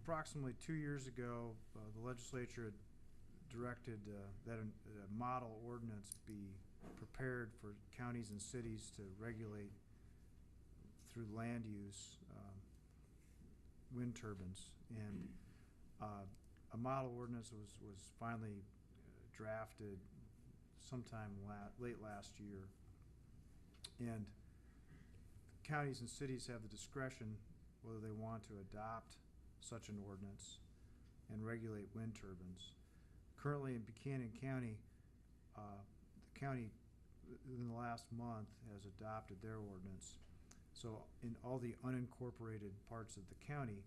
approximately 2 years ago, the legislature had directed that a model ordinance be prepared for counties and cities to regulate through land use wind turbines. And a model ordinance was finally drafted sometime late last year. And counties and cities have the discretion whether they want to adopt such an ordinance and regulate wind turbines. Currently in Buchanan County, the county in the last month has adopted their ordinance. So in all the unincorporated parts of the county,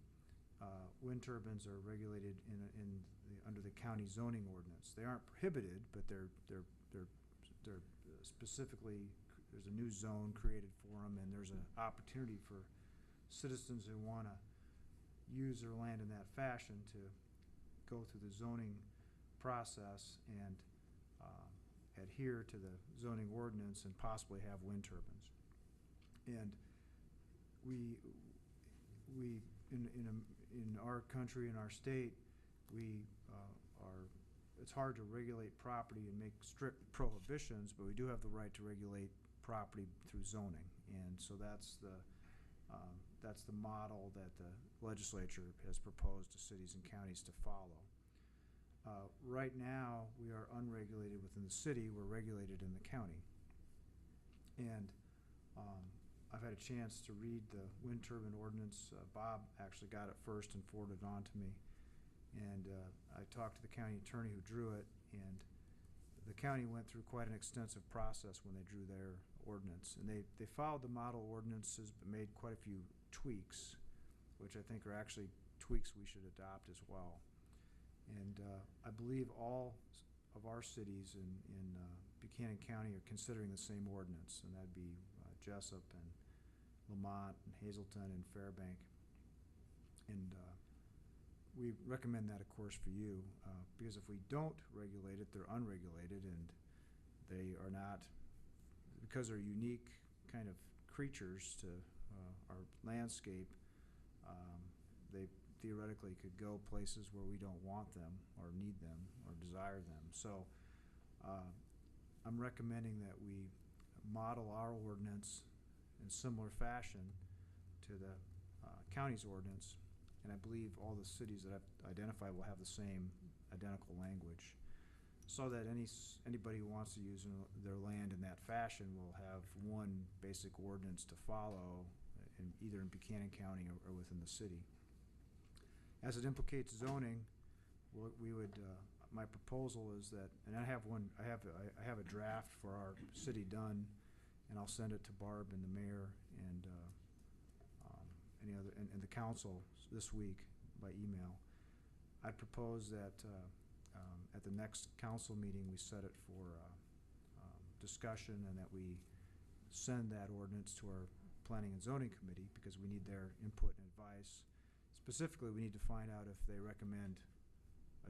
wind turbines are regulated under the county zoning ordinance. They aren't prohibited, but they're specifically, there's a new zone created for them, and there's an opportunity for citizens who want to use their land in that fashion to go through the zoning process and adhere to the zoning ordinance and possibly have wind turbines. And we in our country, in our state, it's hard to regulate property and make strict prohibitions, but we do have the right to regulate property through zoning. And so that's the model that the legislature has proposed to cities and counties to follow. Right now, we are unregulated within the city. We're regulated in the county. And I've had a chance to read the wind turbine ordinance. Bob actually got it first and forwarded it on to me. And I talked to the county attorney who drew it, and the county went through quite an extensive process when they drew their ordinance. And they followed the model ordinances but made quite a few tweaks, which I think are actually tweaks we should adopt as well. And I believe all of our cities in Buchanan County are considering the same ordinance, and that'd be Jessup and Lamont and Hazleton and Fairbank. And we recommend that, of course, for you, because if we don't regulate it, they're unregulated, and they are not, because they're unique kind of creatures to our landscape, they theoretically could go places where we don't want them or need them or desire them. So I'm recommending that we model our ordinance in similar fashion to the county's ordinance, and I believe all the cities that I've identified will have the same identical language, so that anybody who wants to use their land in that fashion will have one basic ordinance to follow, either in Buchanan County or within the city. As it implicates zoning, we would. My proposal is that, and I have a draft for our city done, and I'll send it to Barb and the mayor and any other and the council this week by email. I'd propose that at the next council meeting we set it for discussion, and that we send that ordinance to our planning and zoning committee, because we need their input and advice. Specifically, we need to find out if they recommend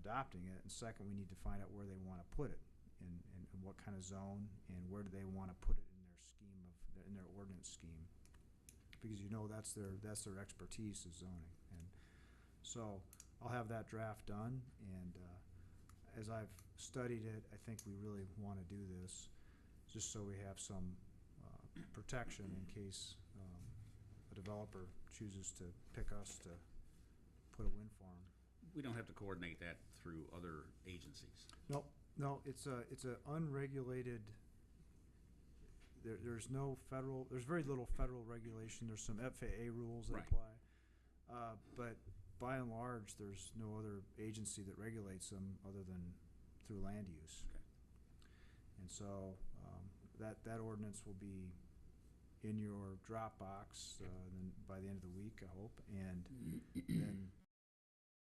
adopting it, and second, we need to find out where they want to put it, in what kind of zone, and where do they want to put it in their scheme in their ordinance scheme, because that's their expertise is zoning. And so I'll have that draft done, and as I've studied it, I think we really want to do this just so we have some protection in case a developer chooses to pick us to put a wind farm. We don't have to coordinate that through other agencies. No, it's a unregulated. There's very little federal regulation. There's some FAA rules that Right. apply, but by and large, there's no other agency that regulates them other than through land use. Okay. And so that ordinance will be in your Dropbox then by the end of the week, I hope. And then